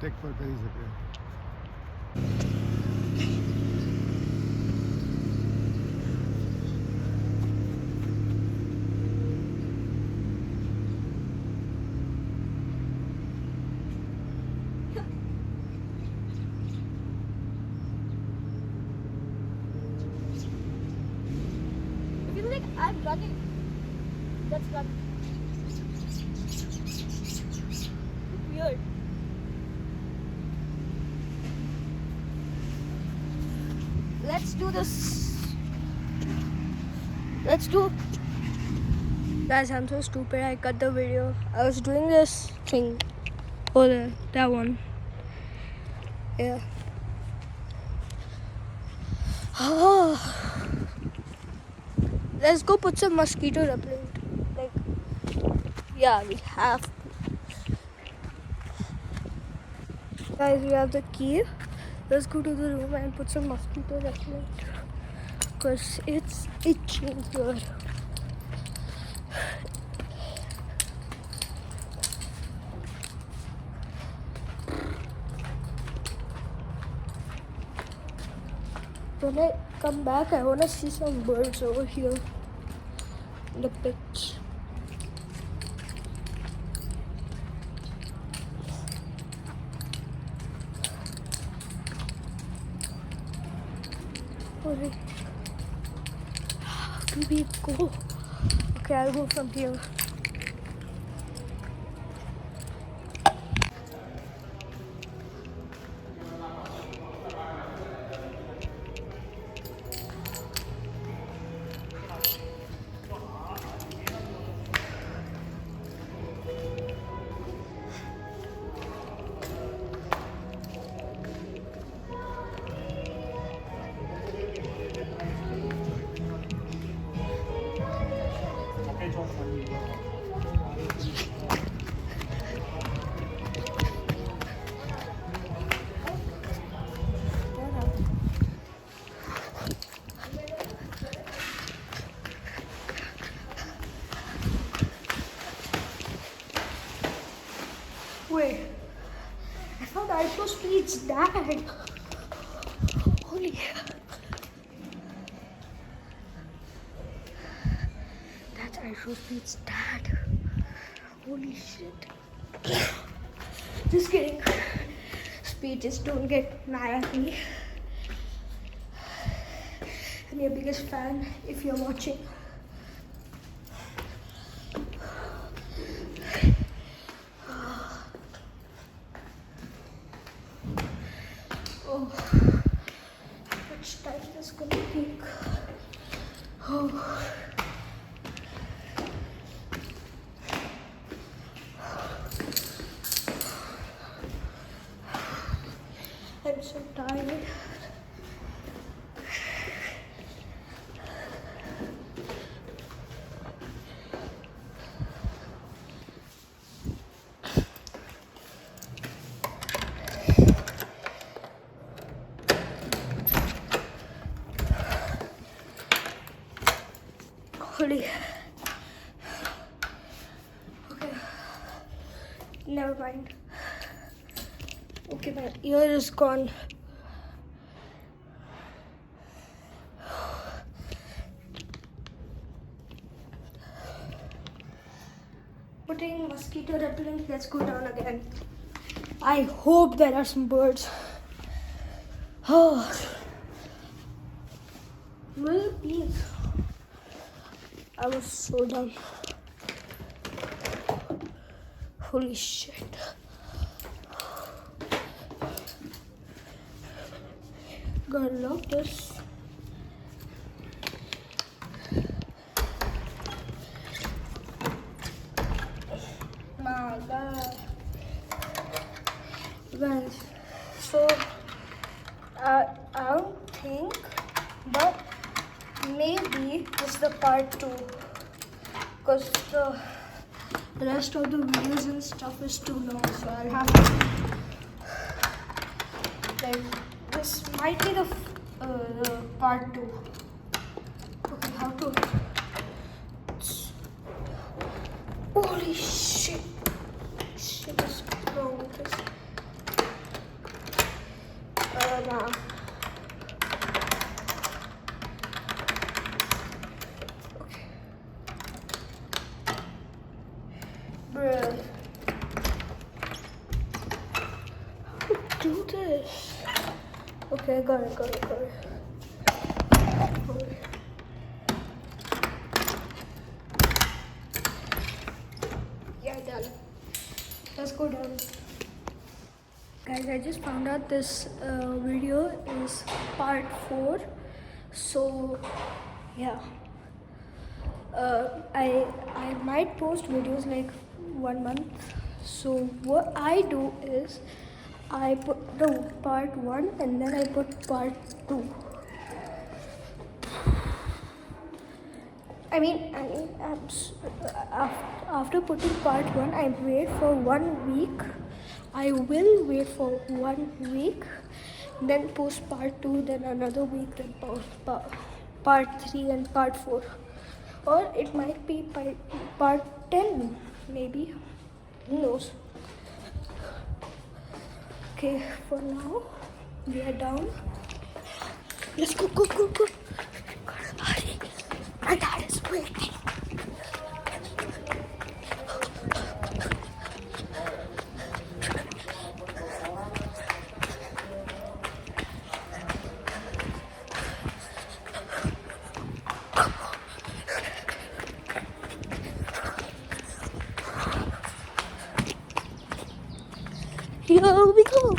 Take पर कर ही सके. If you think I'm running, that's not weird. Let's do this. Let's do. Guys, I'm so stupid. I cut the video. I was doing this thing. Oh, that one. Yeah. Oh. Let's go put some mosquito repellent. Like, yeah, we have to. Guys, we have the key. Let's go to the room and put some mosquito repellent. Because it's itching here. When I come back, I want to see some birds over here in the pitch. Okay. How do we go? Okay, I'll go from here. Wait, I thought Alpha Speed's dad. Holy. That's Alpha Speed's dad. Holy shit. Just kidding. Speed, just don't get mad at me. I'm your biggest fan if you're watching. Oh, which time is gonna take? Oh. I'm so tired. Holy. Okay. Never mind. Okay, my ear is gone. Putting mosquito repellent. Let's go down again. I hope there are some birds. Oh. Will please. I was so done. Holy shit. God, love this. My God. Guys, so I don't think, but maybe it's the part 2, because the rest of the videos and stuff is too long, so I'll have to, like, this might be the part 2. Okay, how to? Holy shit! Shit is wrong with this. now. Okay. Bruh. How to do this? Okay, got it. Yeah, done. Let's go down. Guys, I just found out this video is part 4. So, yeah. I might post videos like 1 month. So what I do is I put the part 1 and then I put part 2. I mean, after putting part 1, I wait for 1 week. I will wait for 1 week, then post part 2, then another week, then part 3 and part 4. Or it might be part 10, maybe. Who knows? Okay, for now, we are down. Let's go. Hurry. My dad is waiting. Here we go.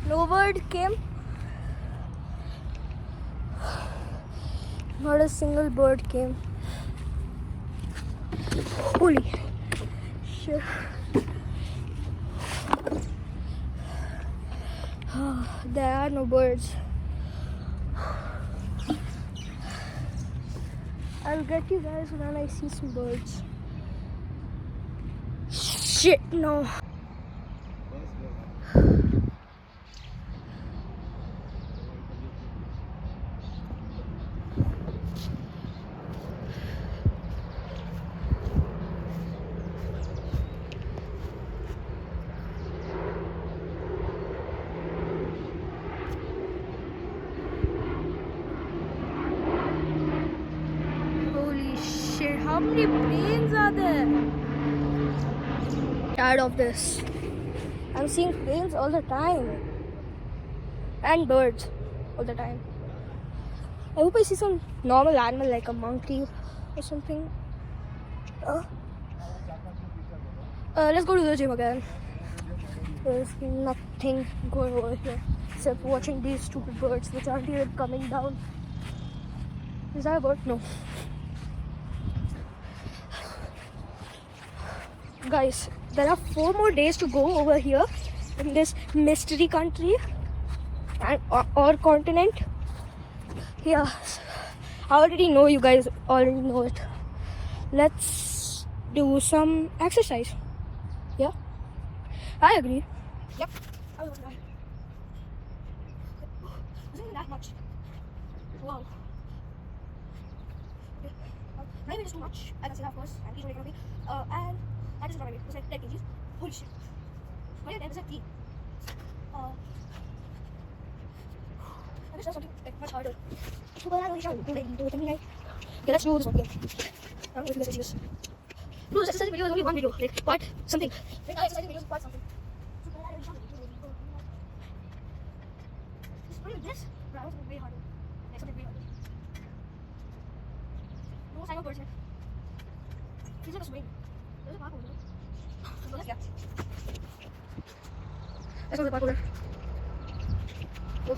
No bird came. Not a single bird came. Holy shit. There are no birds. I'll get you guys when I see some birds. Shit, no. How many planes are there? Tired of this. I'm seeing planes all the time. And birds all the time. I hope I see some normal animal like a monkey or something. Let's go to the gym again. There's nothing going over here except watching these stupid birds which aren't even coming down. Is that a bird? No. Guys, there are 4 more days to go over here in this mystery country or continent. Yeah, I already know, you guys already know it. Let's do some exercise. Yeah, I agree. Yep, I love that. Isn't that much? Wow. Maybe it's too much. I can say that, of course. And he's really me. And that is not my it's like 10 kgs. Holy shit. Why are 10% tea? I wish there's something like much harder. Okay, let's do this one again. I'm going to do this exercise. No, this exercise video is only one video. Like, part something. Like, exercise video is part something. It's pretty this, but I want something way harder. Like, something way harder. No sign of birds here. He's like a swing. There's a park over there. So let's go. Let's go to the park over there. Go.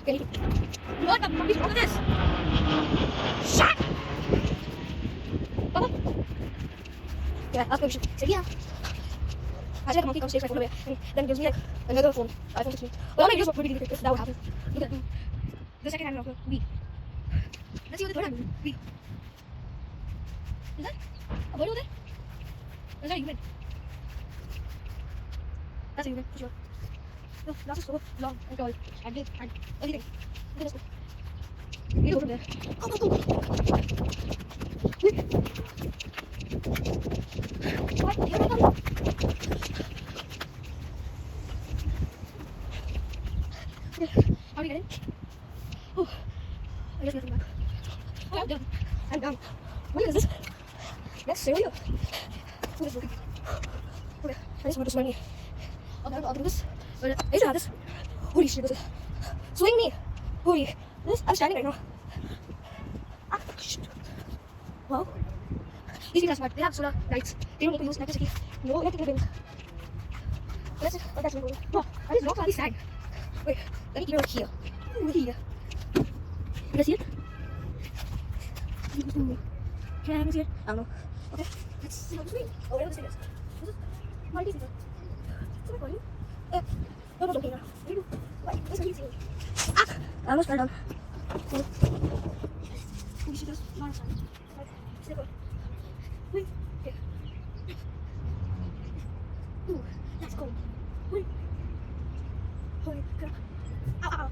Okay. What the fuck is wrong with this? Shut! Papa! Yeah, ask permission. Say yeah. I said the monkey comes takes my phone away and then gives me like another phone. iPhone 16. Well, I'm just really if that would happen. Look at the second hand of B. Let's see what the third hand is. B. Is that a bird over there? Or is that a human? That's a unit for sure. No, that's so long and tall and big and everything. Look at this. You need to go from there. Go, go, go. What? You're not done. Okay. How do we get in? Oh, I guess we have to go back. Oh, I'm down. I'm down. What is this? That's cereal. What is broken? Okay, I just want to swing me. I'll do this. But I used to have this. Holy shit, this is swing me. Holy, this, I'm standing right now. Ah, shit. Wow. These people are smart. They have solar lights. They don't need to use electricity. No electrical bills. That's it. Oh, that's really cool. No, I just rock on this side. Wait, let me get over here. Over here. You guys see it? Can I see it? I don't know. Okay, let's see how this swing. Oh, whatever this thing is. This is my decent. Is it recording? No, don't care now. Why? What's my decent? Ah! I almost fell down. Holy shit, there's a lot of sun. Stay put. Wait. Okay. Ooh, that's cold. Wait. Holy crap. Ow, ow, ow.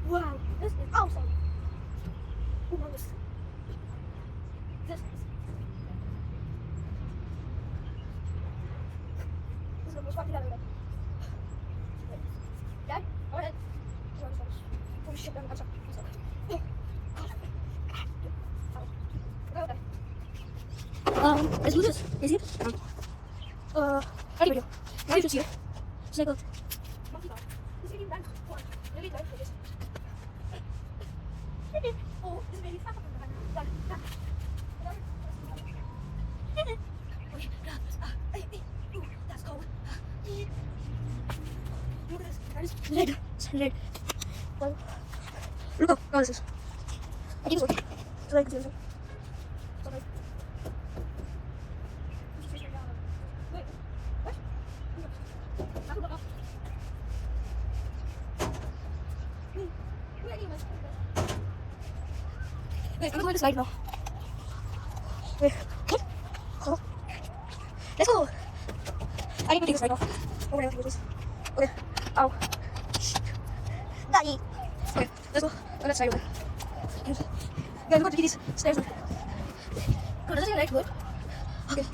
Wow, this is awesome. Who won this? This is. This is the most fun thing I've ever done. Dad, go ahead. Holy shit, I'm stuck. Let's do this. Is it? Funny video. Now you should see it. It's like a monkey bar. This baby ran for really life for this. Oh, this baby's up. That's cold. Look at this. That is red. It's red. Well, look how this is. I think it's okay. So I can see this. Sorry. Wait. What? Wait, I'm going to slide now. Wait, what? Oh. Let's go. I need to take this right off. Oh, whatever, take this. Okay. Ow. Daddy. Okay, let's go. Oh, let's slide over. Guys, we're going to these stairs. Oh, doesn't it like good? Okay.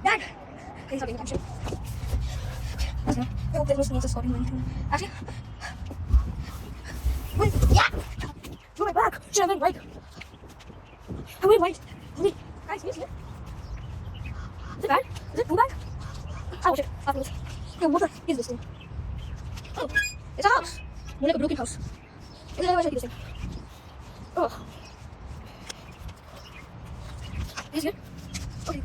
Dad! Okay, he's not getting attention. Okay, let's go. I hope there's no sneeze or scoring or anything. Actually. Wait, yeah! Do my back! Shit, I went right. I went right. Wait, guys, can you see it? Is it bad? Is it too bad? Oh shit, afterwards. Okay, what the is this thing? Oh, it's a house. More like a broken house. Where should I keep this thing? Oh. Is it? Okay.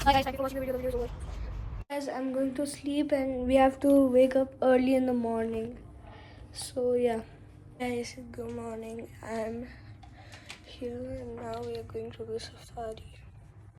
Hi guys, thank you for watching the video. The video is over. Guys, I'm going to sleep and we have to wake up early in the morning. So yeah. Guys, good morning. I'm here and now we are going to the safari.